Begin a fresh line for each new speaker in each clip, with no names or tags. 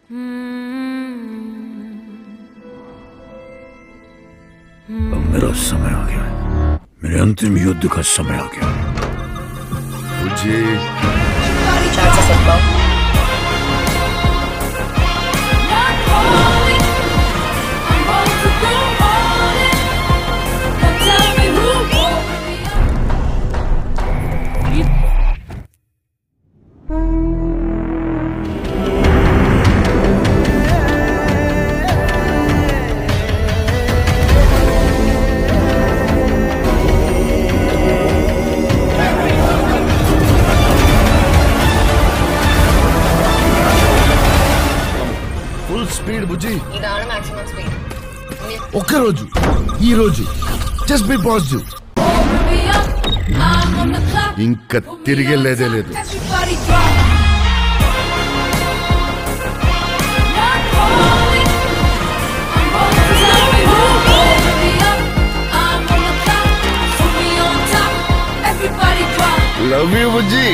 अब मेरा समय आ गया है। मेरे अंतिम युद्ध का समय आ गया है।
मुझे ఫుల్ స్పీడ్ బుజ్జి. ఒక్క రోజు ఈ రోజు జస్ట్ బి పాజిటివ్. ఇంకా తిరిగేలేదే లేదు. లవ్ యూ బుజ్జి.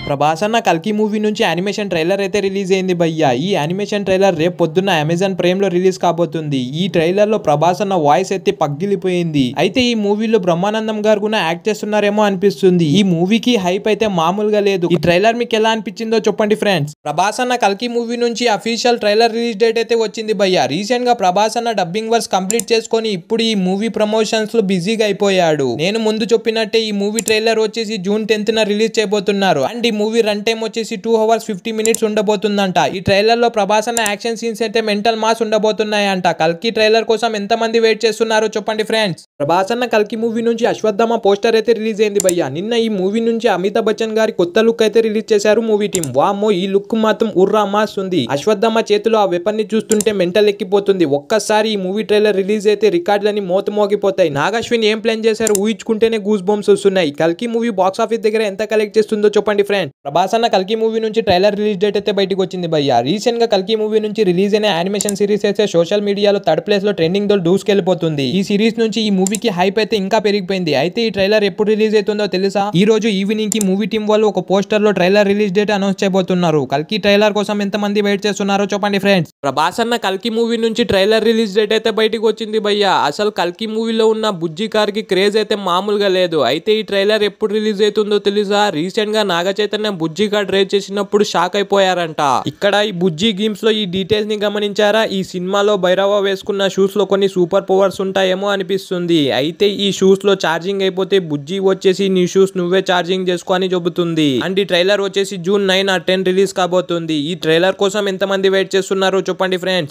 ప్రభాస్ అన్న కల్కి మూవీ నుంచి యానిమేషన్ ట్రైలర్ అయితే రిలీజ్ అయింది భయ్యా. ఈ యానిమేషన్ ట్రైలర్ రేపు పొద్దున్న అమెజాన్ ప్రైమ్ లో రిలీజ్ కాబోతుంది. ఈ ట్రైలర్ లో ప్రభాస్ అన్న వాయిస్ అయితే పగిలిపోయింది. అయితే ఈ మూవీలో బ్రహ్మానందం గారు కూడా యాక్ట్ చేస్తున్నారేమో అనిపిస్తుంది. ఈ మూవీకి హైప్ అయితే మామూలుగా లేదు. ఈ ట్రైలర్ మీకు ఎలా అనిపించిందో చెప్పండి ఫ్రెండ్స్. ప్రభాస్ అన్న కల్కి మూవీ నుంచి అఫీషియల్ ట్రైలర్ రిలీజ్ డేట్ అయితే వచ్చింది భయ్యా. రీసెంట్ గా ప్రభాస్ అన్న డబ్బింగ్ వర్క్స్ కంప్లీట్ చేసుకొని ఇప్పుడు ఈ మూవీ ప్రమోషన్స్ లో బిజీగా అయిపోయాడు. నేను ముందు చెప్పినట్టే ఈ మూవీ ట్రైలర్ వచ్చేసి జూన్ 10th రిలీజ్ చేయబోతున్నారు. అండ్ ఈ మూవీ రన్ టైం వచ్చేసి 2 hours 50 minutes ఉండబోతుందంట. ఈ ట్రైలర్ లో ప్రభాస్ అన్న యాక్షన్ సీన్స్ అయితే మెంటల్ మాస్ ఉండబోతున్నాయంట. కల్కి ట్రైలర్ కోసం ఎంత మంది వెయిట్ చేస్తున్నారో చెప్పండి ఫ్రెండ్స్. ప్రభాస్ అన్న కల్కి మూవీ నుంచి అశ్వత్థామ పోస్టర్ అయితే రిలీజ్ అయింది భయ్యా. నిన్న ఈ మూవీ నుంచి అమితాబ్ బచ్చన్ గారి కొత్త లుక్ అయితే రిలీజ్ చేశారు మూవీ టీం. వామ్మో, ఈ లుక్ మాత్రం ఉర్రా మాస్ ఉంది. అశ్వత్థామ చేతిలో ఆ వెపన్ ని చూస్తుంటే మెంటల్ ఎక్కిపోతుంది. ఒక్కసారి ఈ మూవీ ట్రైలర్ రిలీజ్ అయితే రికార్డులని మోగిపోతాయి. నాగశ్విన్ ఏం ప్లాన్ చేశారు ఊహించుకుంటేనే గూస్ బంప్స్ వస్తున్నాయి. కల్కి మూవీ బాక్స్ ఆఫీస్ దగ్గర ఎంత కలెక్ట్ చేస్తుందో చెప్పండి ఫ్రెండ్. ప్రభాస్ అన్న కల్కి మూవీ నుంచి ట్రైలర్ రిలీజ్ డేట్ అయితే బయటకు వచ్చింది భయ్యా. రీసెంట్ గా కల్కి మూవీ నుంచి రిలీజ్ అయిన యానిమేషన్ సిరీస్ అయితే సోషల్ మీడియాలో థర్డ్ ప్లేస్ లో ట్రెండింగ్ తో దూసుకెళ్లిపోతుంది. ఈ సిరీస్ నుంచి ఈ మూవీకి హైప్ అయితే ఇంకా పెరిగిపోయింది. అయితే ఈ ట్రైలర్ ఎప్పుడు రిలీజ్ అవుతుందో తెలుసా? ఈ రోజు ఈవినింగ్ కి మూవీ టీం వాళ్ళు ఒక పోస్టర్ లో ట్రైలర్ రిలీజ్ డేట్ అనౌన్స్ చేయబోతున్నారు. కల్కి ట్రైలర్ కోసం ఎంత మంది వెయిట్ చేస్తున్నారో చెప్పండి ఫ్రెండ్స్. ప్రభాస్ అన్న కల్కి మూవీ నుంచి ట్రైలర్ రిలీజ్ డేట్ అయితే బయటకు వచ్చింది భయ్యా. అసలు కల్కి మూవీలో ఉన్న బుజ్జి కార్ కి క్రేజ్ అయితే మామూలుగా లేదు. అయితే ఈ ట్రైలర్ ఎప్పుడు రిలీజ్ అవుతుందో తెలుసా? రీసెంట్ గా నాగ చైతన్య బుజ్జి కార్ డ్రైవ్ చేసినప్పుడు షాక్ అయిపోయారంట. ఇక్కడ ఈ బుజ్జి గేమ్స్ లో ఈ డీటెయిల్స్ ని గమనించారా? ఈ సినిమాలో భైరవ వేసుకున్న షూస్ లో కొన్ని సూపర్ పవర్స్ ఉంటాయేమో అనిపిస్తుంది. అయితే ఈ షూస్ లో ఛార్జింగ్ అయిపోతే బుజ్జి వచ్చేసి నీ షూస్ నువ్వే ఛార్జింగ్ చేసుకో అని చెబుతుంది. అండ్ ఈ ట్రైలర్ వచ్చేసి June 9 or 10 రిలీజ్ కాబోతుంది. ఈ ట్రైలర్ కోసం ఎంత మంది వెయిట్ చేస్తున్నారో చెప్పండి ఫ్రెండ్స్.